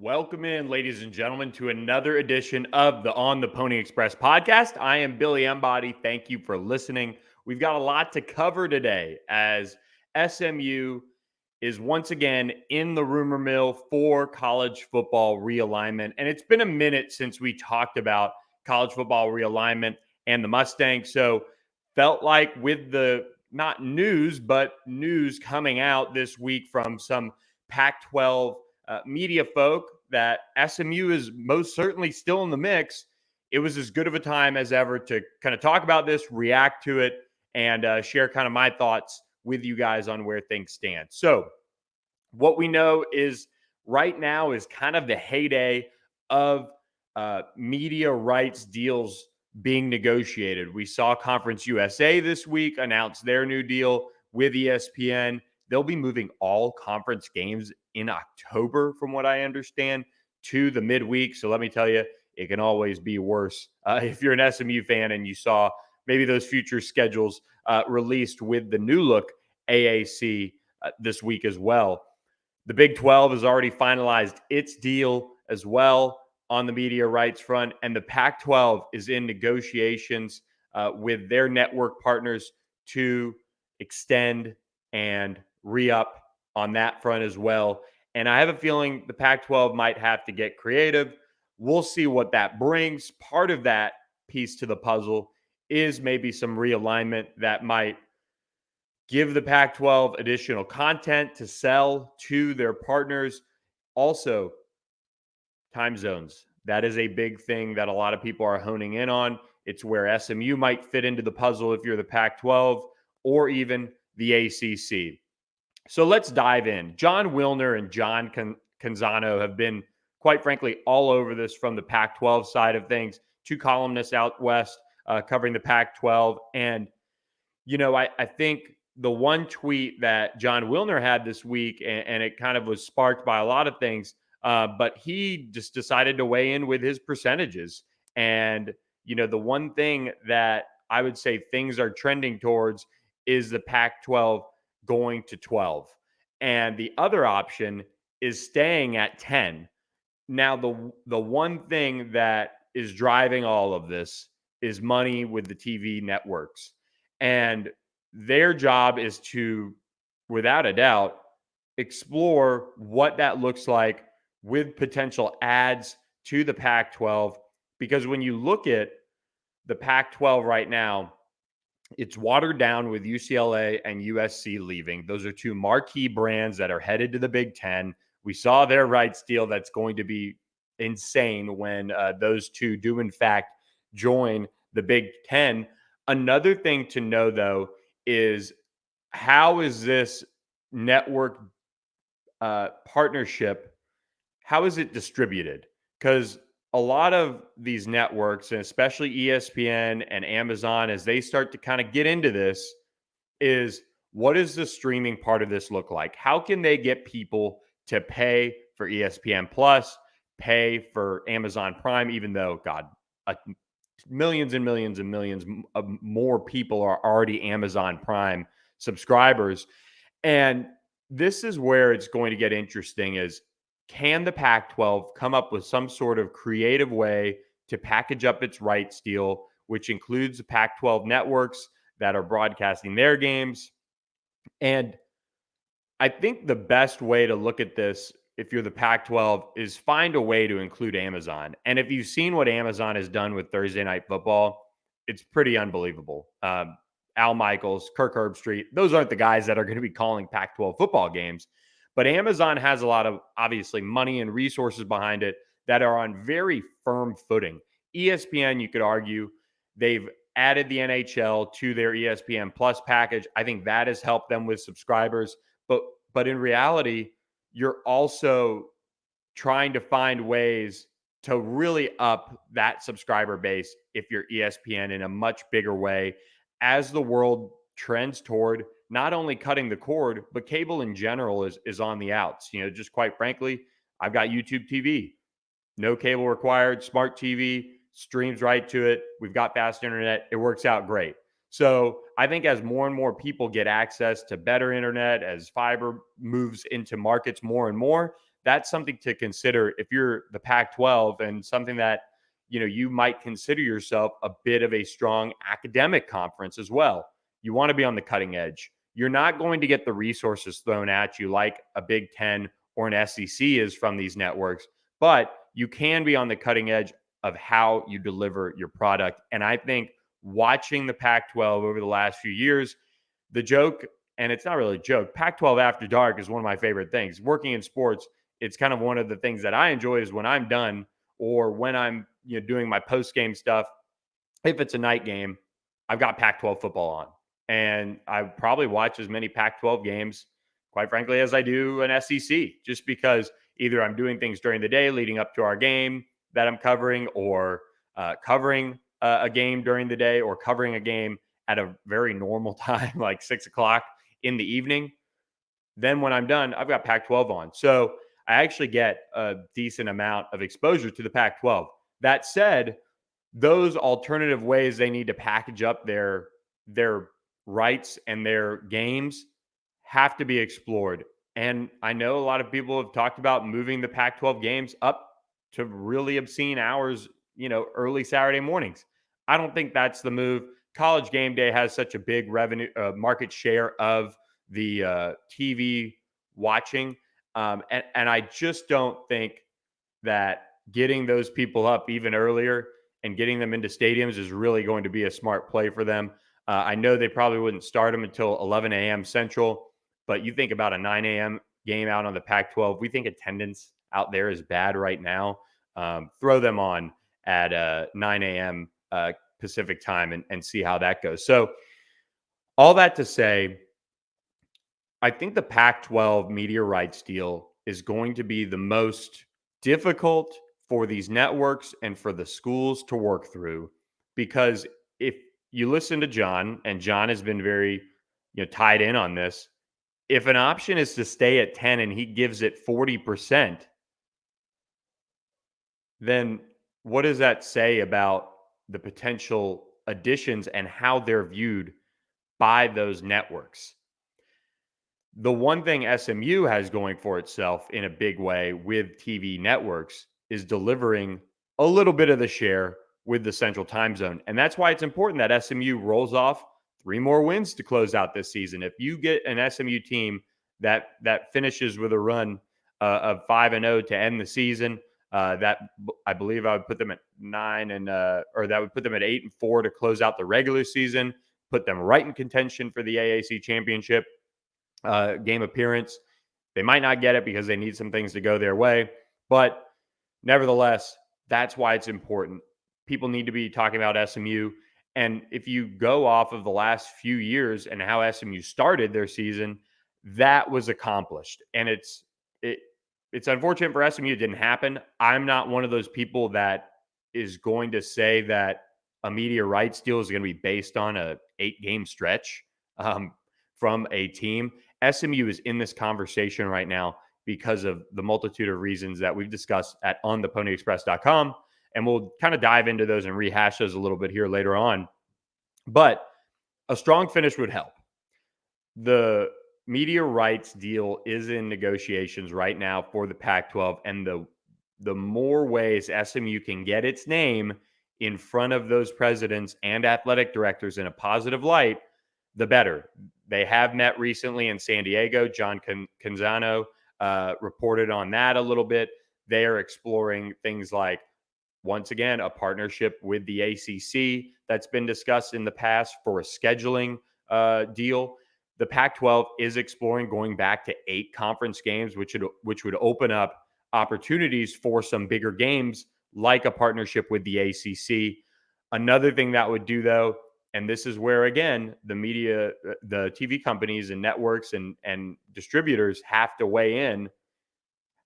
Welcome in, ladies and gentlemen, to another edition of the On the Pony Express podcast. I am Billy Embody. Thank you for listening. We've got a lot to cover today as SMU is once again in the rumor mill for college football realignment. And it's been a minute since we talked about college football realignment and the Mustangs. So felt like with the not news, but news coming out this week from some Pac-12 media folk that SMU is most certainly still in the mix. It was as good of a time as ever to kind of talk about this, react to it, and share kind of my thoughts with you guys on where things stand. So, what we know is right now is kind of the heyday of media rights deals being negotiated. We saw Conference USA this week announce their new deal with ESPN. They'll be moving all conference games in October, from what I understand, to the midweek. So let me tell you, it can always be worse. If you're an SMU fan and you saw maybe those future schedules released with the new look AAC this week as well. The Big 12 has already finalized its deal as well on the media rights front, and the Pac-12 is in negotiations with their network partners to extend and re-up on that front as well. And I have a feeling the Pac-12 might have to get creative. We'll see what that brings. Part of that piece to the puzzle is maybe some realignment that might give the Pac-12 additional content to sell to their partners. Also, time zones. That is a big thing that a lot of people are honing in on. It's where SMU might fit into the puzzle if you're the Pac-12 or even the ACC. So let's dive in. John Wilner and John Canzano have been, quite frankly, all over this from the Pac-12 side of things. Two columnists out west covering the Pac-12. And, you know, I think the one tweet that John Wilner had this week, and it kind of was sparked by a lot of things, but he just decided to weigh in with his percentages. And, you know, the one thing that I would say things are trending towards is the Pac-12 going to 12. And the other option is staying at 10. Now, the one thing that is driving all of this is money with the TV networks. And their job is to, without a doubt, explore what that looks like with potential ads to the Pac-12. Because when you look at the Pac-12 right now, it's watered down with UCLA and USC leaving. Those are two marquee brands that are headed to the Big Ten. We saw their rights deal that's going to be insane when those two do, in fact, join the Big Ten. Another thing to know, though, is how is this network partnership, how is it distributed? Because a lot of these networks, and especially ESPN and Amazon, as they start to kind of get into this, is what does the streaming part of this look like? How can they get people to pay for ESPN Plus, pay for Amazon Prime, even though, God, millions and millions and millions of more people are already Amazon Prime subscribers. And this is where it's going to get interesting is, can the Pac-12 come up with some sort of creative way to package up its rights deal, which includes the Pac-12 networks that are broadcasting their games? And I think the best way to look at this, if you're the Pac-12, is find a way to include Amazon. And if you've seen what Amazon has done with Thursday Night Football, it's pretty unbelievable. Al Michaels, Kirk Herbstreit, those aren't the guys that are going to be calling Pac-12 football games. But Amazon has a lot of, obviously, money and resources behind it that are on very firm footing. ESPN, you could argue, they've added the NHL to their ESPN Plus package. I think that has helped them with subscribers. But in reality, you're also trying to find ways to really up that subscriber base if you're ESPN in a much bigger way as the world trends toward not only cutting the cord, but cable in general is on the outs. You know, just quite frankly, I've got YouTube TV, no cable required, smart TV, streams right to it. We've got fast internet. It works out great. So I think as more and more people get access to better internet, as fiber moves into markets more and more, that's something to consider if you're the Pac-12, and something that, you might consider yourself a bit of a strong academic conference as well. You want to be on the cutting edge. You're not going to get the resources thrown at you like a Big Ten or an SEC is from these networks, but you can be on the cutting edge of how you deliver your product. And I think watching the Pac-12 over the last few years, the joke, and it's not really a joke, Pac-12 After Dark is one of my favorite things. Working in sports, it's kind of one of the things that I enjoy is when I'm done, or when I'm doing my post-game stuff. If it's a night game, I've got Pac-12 football on. And I probably watch as many Pac-12 games, quite frankly, as I do an SEC, just because either I'm doing things during the day leading up to our game that I'm covering, or covering a game during the day, or covering a game at a very normal time, like 6 o'clock in the evening. Then when I'm done, I've got Pac-12 on. So I actually get a decent amount of exposure to the Pac-12. That said, those alternative ways they need to package up their rights and their games have to be explored. And I know a lot of people have talked about moving the Pac-12 games up to really obscene hours, early Saturday mornings. I don't think that's the move. College game day has such a big revenue market share of the TV watching, and I just don't think that getting those people up even earlier and getting them into stadiums is really going to be a smart play for them. I know they probably wouldn't start them until 11 a.m. Central, but you think about a 9 a.m. game out on the Pac-12. We think attendance out there is bad right now. Throw them on at 9 a.m. Pacific time, and see how that goes. So all that to say, I think the Pac-12 media rights deal is going to be the most difficult for these networks and for the schools to work through, because if you listen to John, and John has been very tied in on this, if an option is to stay at 10 and he gives it 40%, then what does that say about the potential additions and how they're viewed by those networks? The one thing SMU has going for itself in a big way with TV networks is delivering a little bit of the share with the central time zone. And that's why it's important that SMU rolls off 3 more wins to close out this season. If you get an SMU team that finishes with a run of 5-0 to end the season, that I believe I would put them at 9 and or that would put them at 8-4 to close out the regular season, put them right in contention for the AAC championship game appearance. They might not get it because they need some things to go their way, but nevertheless, that's why it's important. People need to be talking about SMU. And if you go off of the last few years and how SMU started their season, that was accomplished. And it's unfortunate for SMU it didn't happen. I'm not one of those people that is going to say that a media rights deal is going to be based on a 8-game stretch from a team. SMU is in this conversation right now because of the multitude of reasons that we've discussed at ontheponyexpress.com. And we'll kind of dive into those and rehash those a little bit here later on. But a strong finish would help. The media rights deal is in negotiations right now for the Pac-12. And the more ways SMU can get its name in front of those presidents and athletic directors in a positive light, the better. They have met recently in San Diego. John Canzano reported on that a little bit. They are exploring things like, once again, a partnership with the ACC that's been discussed in the past for a scheduling deal. The Pac-12 is exploring going back to 8 conference games, which would open up opportunities for some bigger games like a partnership with the ACC. Another thing that would do, though, and this is where, again, the media, the TV companies and networks and distributors have to weigh in.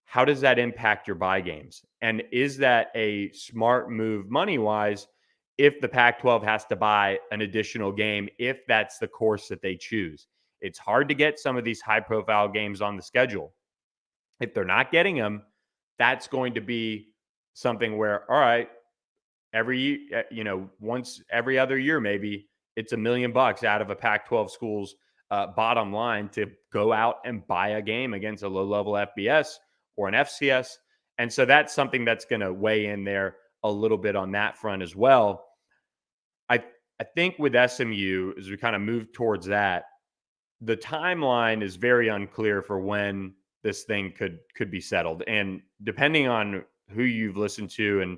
How does that impact your buy games? And is that a smart move money-wise if the Pac-12 has to buy an additional game, if that's the course that they choose? It's hard to get some of these high-profile games on the schedule. If they're not getting them, that's going to be something where, all right, once every other year, maybe it's $1 million out of a Pac-12 school's bottom line to go out and buy a game against a low-level FBS or an FCS. And so that's something that's going to weigh in there a little bit on that front as well. I I think with SMU, as we kind of move towards that, the timeline is very unclear for when this thing could be settled. And depending on who you've listened to, and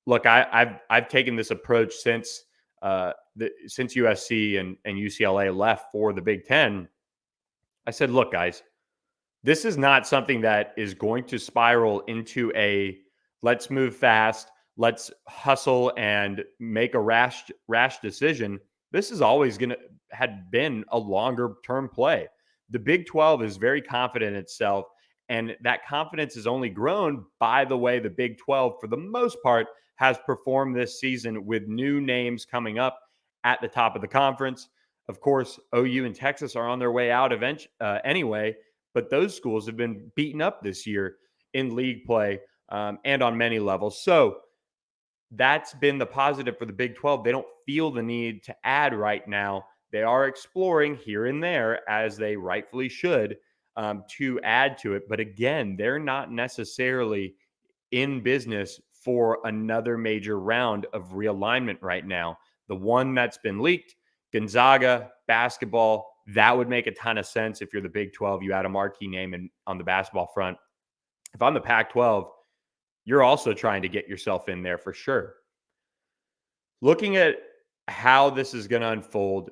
look, I've taken this approach since USC and UCLA left for the Big Ten. I said, look, guys, this is not something that is going to spiral into a let's move fast, let's hustle and make a rash decision. This is always going to had been a longer term play. The Big 12 is very confident in itself, and that confidence has only grown by the way the Big 12 for the most part has performed this season with new names coming up at the top of the conference. Of course, OU and Texas are on their way out anyway, but those schools have been beaten up this year in league play and on many levels. So that's been the positive for the Big 12. They don't feel the need to add right now. They are exploring here and there, as they rightfully should, to add to it. But again, they're not necessarily in business for another major round of realignment right now. The one that's been leaked, Gonzaga basketball, that would make a ton of sense if you're the Big 12. You add a marquee name on the basketball front. If I'm the Pac-12, you're also trying to get yourself in there for sure. Looking at how this is going to unfold,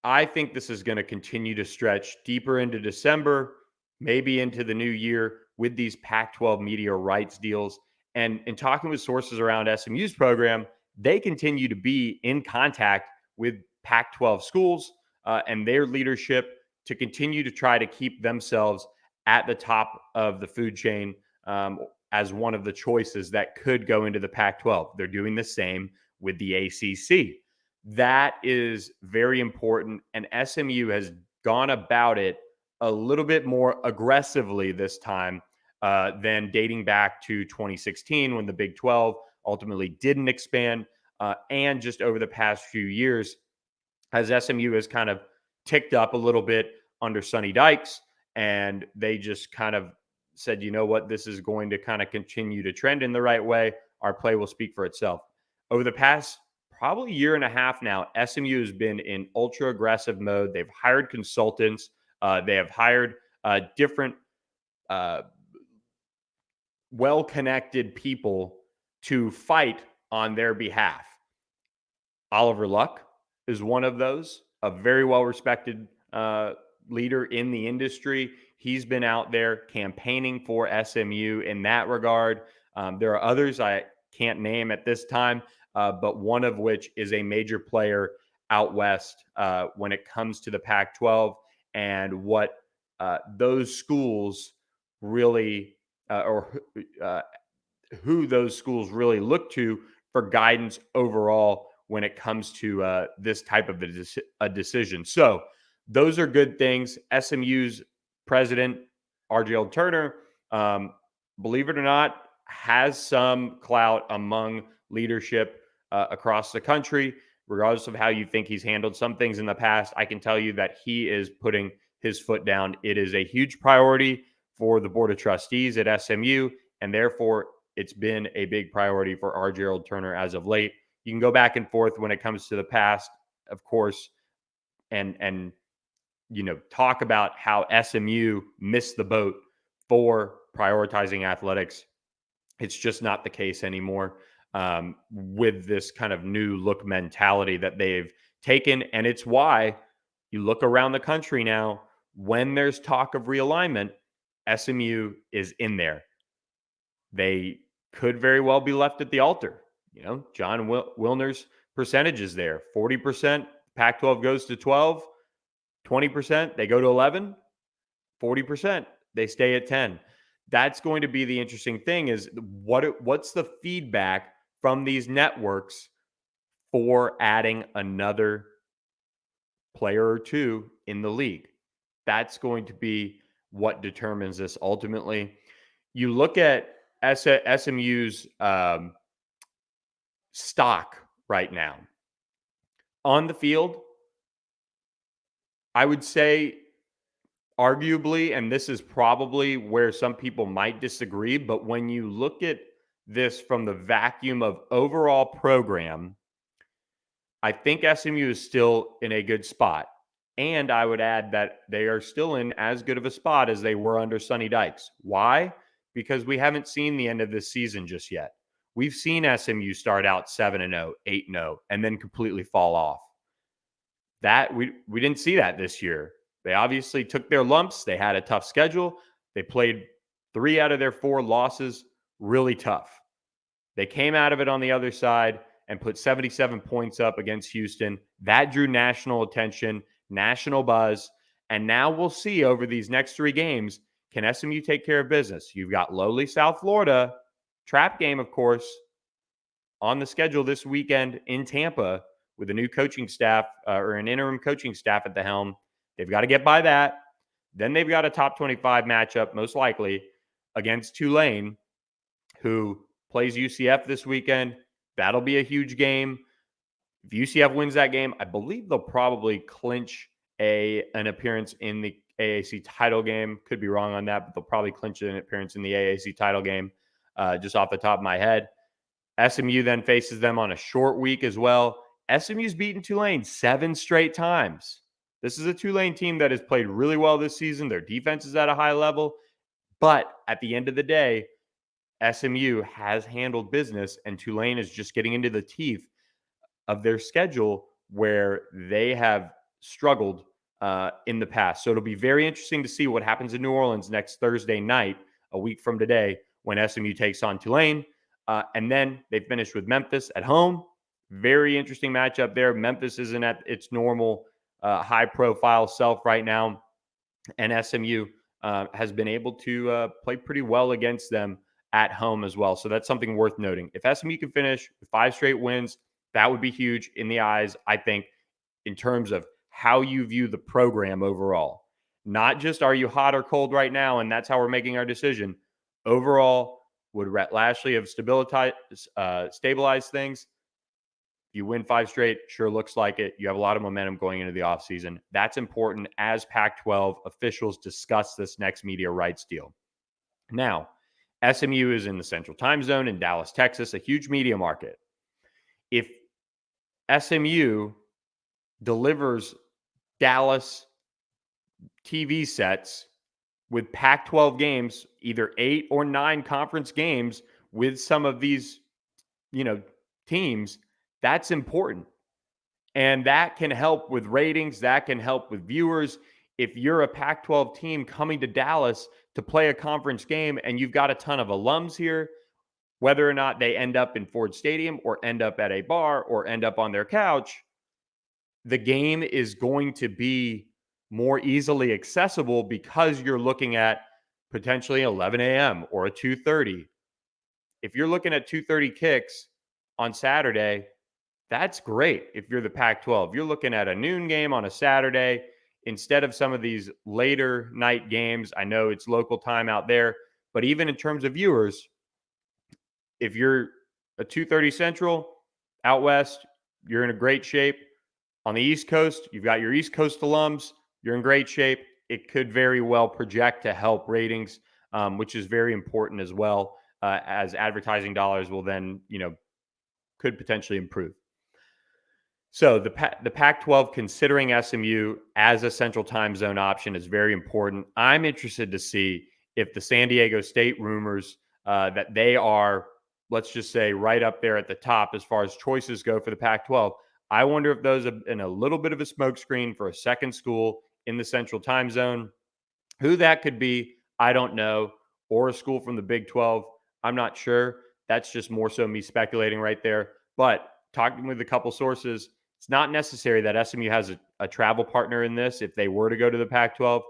I think this is going to continue to stretch deeper into December, maybe into the new year with these Pac-12 media rights deals. And in talking with sources around SMU's program, they continue to be in contact with Pac-12 schools and their leadership to continue to try to keep themselves at the top of the food chain as one of the choices that could go into the Pac-12. They're doing the same with the ACC. That is very important, and SMU has gone about it a little bit more aggressively this time than dating back to 2016 when the Big 12 ultimately didn't expand, and just over the past few years as SMU has kind of ticked up a little bit under Sonny Dykes, and they just kind of said, you know what, this is going to kind of continue to trend in the right way. Our play will speak for itself. Over the past probably year and a half now, SMU has been in ultra aggressive mode. They've hired consultants. They have hired different uh, well-connected people to fight on their behalf. Oliver Luck is one of those, a very well-respected leader in the industry. He's been out there campaigning for SMU in that regard. There are others I can't name at this time, but one of which is a major player out west when it comes to the Pac-12 and what those schools really, or who those schools really look to for guidance overall when it comes to this type of a decision. So those are good things. SMU's president, RJ Turner, believe it or not, has some clout among leadership across the country. Regardless of how you think he's handled some things in the past, I can tell you that he is putting his foot down. It is a huge priority for the Board of Trustees at SMU, and therefore it's been a big priority for R. Gerald Turner as of late. You can go back and forth when it comes to the past, of course, and talk about how SMU missed the boat for prioritizing athletics. It's just not the case anymore with this kind of new look mentality that they've taken. And it's why you look around the country now, when there's talk of realignment, SMU is in there. They could very well be left at the altar. John Wilner's percentages there 40%, Pac 12 goes to 12, 20%, they go to 11, 40%, they stay at 10. That's going to be the interesting thing is what's the feedback from these networks for adding another player or two in the league? That's going to be what determines this ultimately. You look at SMU's stock right now on the field. I would say arguably, and this is probably where some people might disagree, but when you look at this from the vacuum of overall program, I think SMU is still in a good spot. And I would add that they are still in as good of a spot as they were under Sonny Dykes. Why? Because we haven't seen the end of this season just yet. We've seen SMU start out 7-0, 8-0, and then completely fall off. That we didn't see that this year. They obviously took their lumps. They had a tough schedule. They played 3 out of their 4 losses really tough. They came out of it on the other side and put 77 points up against Houston. That drew national attention, national buzz. And now we'll see over these next 3 games, can SMU take care of business? You've got lowly South Florida, trap game, of course, on the schedule this weekend in Tampa with a new coaching staff or an interim coaching staff at the helm. They've got to get by that. Then they've got a top 25 matchup, most likely, against Tulane, who plays UCF this weekend. That'll be a huge game. If UCF wins that game, I believe they'll probably clinch an appearance in the AAC title game. Could be wrong on that, but they'll probably clinch an appearance in the AAC title game, just off the top of my head. SMU then faces them on a short week as well. SMU's beaten Tulane 7 straight times. This is a Tulane team that has played really well this season. Their defense is at a high level. But at the end of the day, SMU has handled business, and Tulane is just getting into the teeth of their schedule where they have struggled in the past. So it'll be very interesting to see what happens in New Orleans next Thursday night, a week from today, when SMU takes on Tulane. And then they finish with Memphis at home. Very interesting matchup there. Memphis isn't at its normal high-profile self right now, and SMU has been able to play pretty well against them at home as well. So that's something worth noting. If SMU can finish with 5 straight wins, that would be huge in the eyes, I think, in terms of how you view the program overall. Not just are you hot or cold right now, and that's how we're making our decision. Overall, would Rhett Lashley have stabilized things? If you win 5 straight, sure looks like it. You have a lot of momentum going into the offseason. That's important as Pac-12 officials discuss this next media rights deal. Now, SMU is in the Central Time Zone in Dallas, Texas, a huge media market. If SMU delivers Dallas TV sets with Pac-12 games, either 8 or 9 conference games with some of these, teams, that's important. And that can help with ratings. That can help with viewers. If you're a Pac-12 team coming to Dallas to play a conference game and you've got a ton of alums here, whether or not they end up in Ford Stadium or end up at a bar or end up on their couch, the game is going to be more easily accessible because you're looking at potentially 11 a.m. or a 2:30. If you're looking at 2:30 kicks on Saturday, that's great. If you're the Pac-12, you're looking at a noon game on a Saturday instead of some of these later night games. I know it's local time out there, but even in terms of viewers, if you're a 2:30 Central out west, you're in a great shape. On the East Coast, you've got your East Coast alums. You're in great shape. It could very well project to help ratings, which is very important as well, as advertising dollars will then, could potentially improve. So the Pac-12 considering SMU as a Central Time Zone option is very important. I'm interested to see if the San Diego State rumors that they are, let's just say, right up there at the top as far as choices go for the Pac-12. I wonder if those have been a little bit of a smokescreen for a second school in the Central Time Zone. Who that could be, I don't know. Or a school from the Big 12, I'm not sure. That's just more so me speculating right there. But talking with a couple sources, it's not necessary that SMU has a travel partner in this if they were to go to the Pac-12,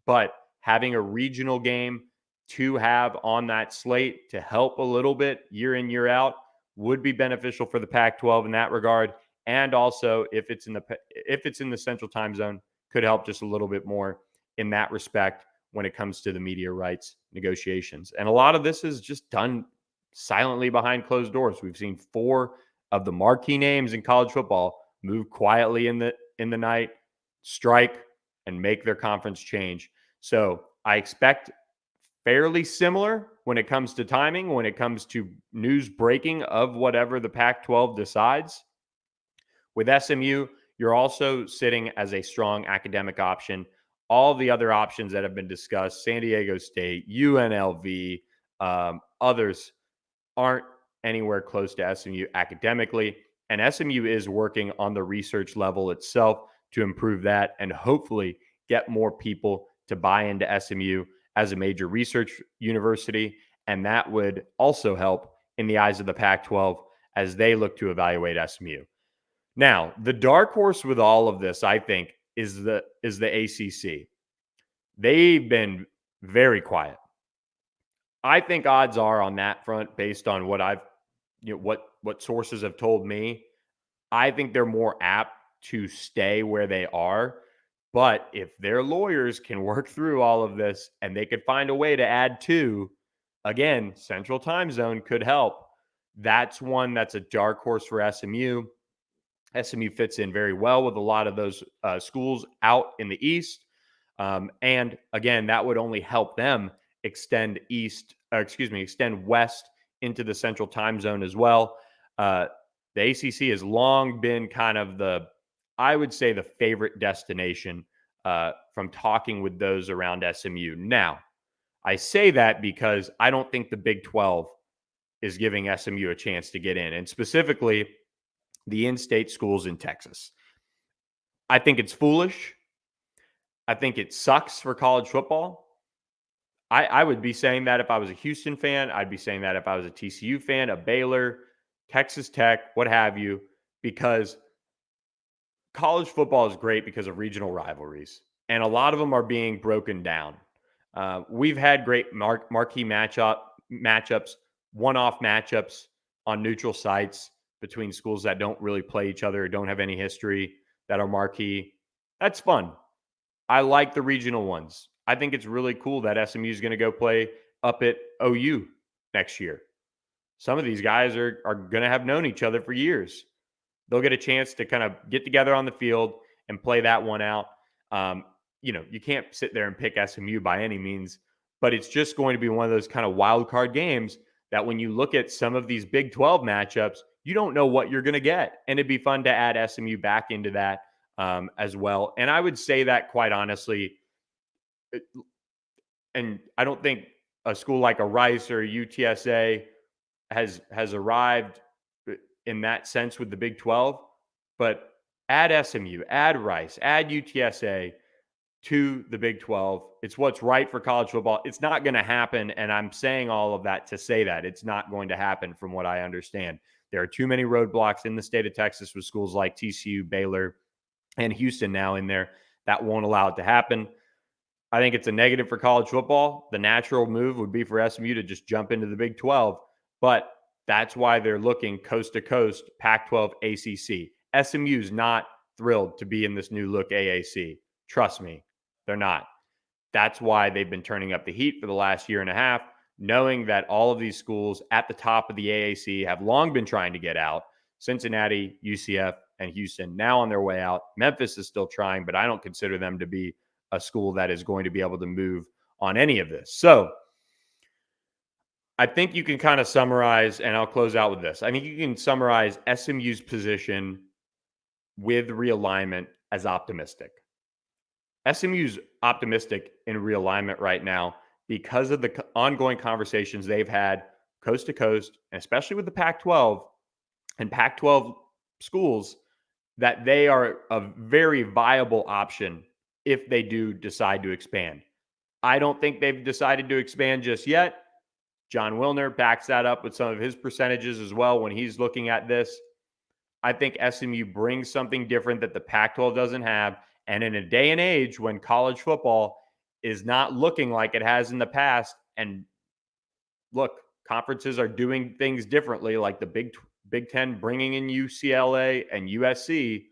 but having a regional game to have on that slate to help a little bit year in, year out would be beneficial for the Pac-12 in that regard. And also, if it's in the Central Time Zone, could help just a little bit more in that respect when it comes to the media rights negotiations. And a lot of this is just done silently behind closed doors. We've seen 4 of the marquee names in college football move quietly in the night, strike, and make their conference change. So I expect fairly similar when it comes to timing, when it comes to news breaking of whatever the Pac-12 decides. With SMU, you're also sitting as a strong academic option. All the other options that have been discussed, San Diego State, UNLV, others aren't anywhere close to SMU academically. And SMU is working on the research level itself to improve that and hopefully get more people to buy into SMU as a major research university. And that would also help in the eyes of the Pac-12 as they look to evaluate SMU. Now, the dark horse with all of this, I think, is the ACC. They've been very quiet. I think odds are on that front, based on what what sources have told me, I think they're more apt to stay where they are. But if their lawyers can work through all of this and they could find a way to add two, again, Central Time Zone could help. That's one that's a dark horse for SMU. SMU fits in very well with a lot of those schools out in the East. And again, that would only help them extend extend west into the Central Time Zone as well. The ACC has long been kind of I would say, the favorite destination from talking with those around SMU. Now, I say that because I don't think the Big 12 is giving SMU a chance to get in, and specifically the in-state schools in Texas. I think it's foolish. I think it sucks for college football. I would be saying that if I was a Houston fan. I'd be saying that if I was a TCU fan, a Baylor, Texas Tech, what have you, because college football is great because of regional rivalries, and a lot of them are being broken down. We've had great marquee matchups, one-off matchups on neutral sites between schools that don't really play each other or don't have any history that are marquee. That's fun. I like the regional ones. I think it's really cool that SMU is going to go play up at OU next year. Some of these guys are going to have known each other for years. They'll get a chance to kind of get together on the field and play that one out. You can't sit there and pick SMU by any means, but it's just going to be one of those kind of wild card games that when you look at some of these Big 12 matchups, you don't know what you're going to get. And it'd be fun to add SMU back into that as well. And I would say that quite honestly, and I don't think a school like a Rice or a UTSA has arrived in that sense with the Big 12, but add SMU, add Rice, add UTSA to the Big 12. It's what's right for college football. It's not going to happen, and I'm saying all of that to say that it's not going to happen from what I understand. There are too many roadblocks in the state of Texas with schools like TCU, Baylor, and Houston now in there that won't allow it to happen. I think it's a negative for college football. The natural move would be for SMU to just jump into the Big 12, but that's why they're looking coast to coast, Pac-12, ACC. SMU's not thrilled to be in this new look AAC. Trust me, they're not. That's why they've been turning up the heat for the last year and a half, knowing that all of these schools at the top of the AAC have long been trying to get out. Cincinnati, UCF, and Houston now on their way out. Memphis is still trying, but I don't consider them to be a school that is going to be able to move on any of this. So I think you can kind of summarize, and I'll close out with this. I think you can summarize SMU's position with realignment as optimistic. SMU's optimistic in realignment right now because of the ongoing conversations they've had coast to coast, and especially with the Pac-12 and Pac-12 schools, that they are a very viable option if they do decide to expand. I don't think they've decided to expand just yet. John Wilner backs that up with some of his percentages as well when he's looking at this. I think SMU brings something different that the Pac-12 doesn't have. And in a day and age when college football is not looking like it has in the past, and look, conferences are doing things differently, like the Big Ten bringing in UCLA and USC.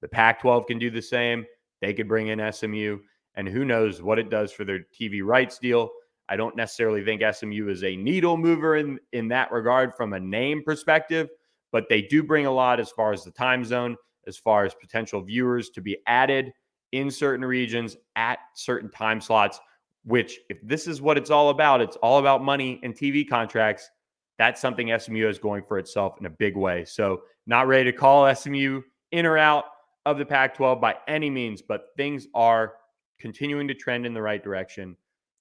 The Pac-12 can do the same. They could bring in SMU, and who knows what it does for their TV rights deal. I don't necessarily think SMU is a needle mover in that regard from a name perspective, but they do bring a lot as far as the time zone, as far as potential viewers to be added in certain regions at certain time slots which if this is what it's all about money and TV contracts. That's something SMU is going for itself in a big way. So not ready to call SMU in or out of the Pac-12 by any means, but things are continuing to trend in the right direction.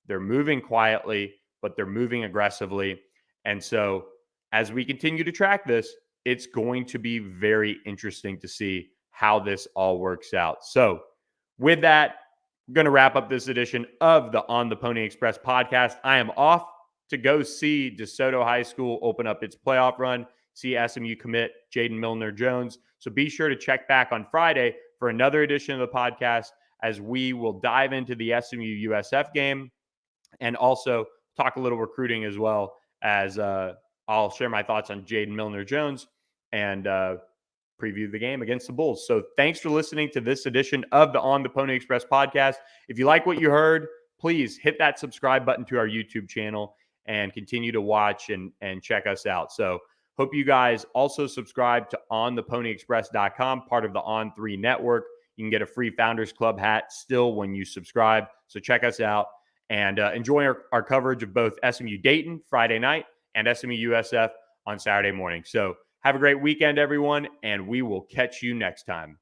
They're moving quietly, but they're moving aggressively. And so as we continue to track this, it's going to be very interesting to see how this all works out. So with that, I'm going to wrap up this edition of the On the Pony Express podcast. I am off to go see DeSoto High School open up its playoff run, see SMU commit Jaden Milner-Jones. So be sure to check back on Friday for another edition of the podcast as we will dive into the SMU USF game and also talk a little recruiting as well as I'll share my thoughts on Jaden Milner-Jones and preview the game against the Bulls. So thanks for listening to this edition of the On the Pony Express podcast. If you like what you heard, please hit that subscribe button to our YouTube channel and continue to watch and check us out. So hope you guys also subscribe to ontheponyexpress.com, part of the On3 network. You can get a free Founders Club hat still when you subscribe. So check us out and enjoy our coverage of both SMU Dayton Friday night and SMU USF on Saturday morning. So have a great weekend, everyone, and we will catch you next time.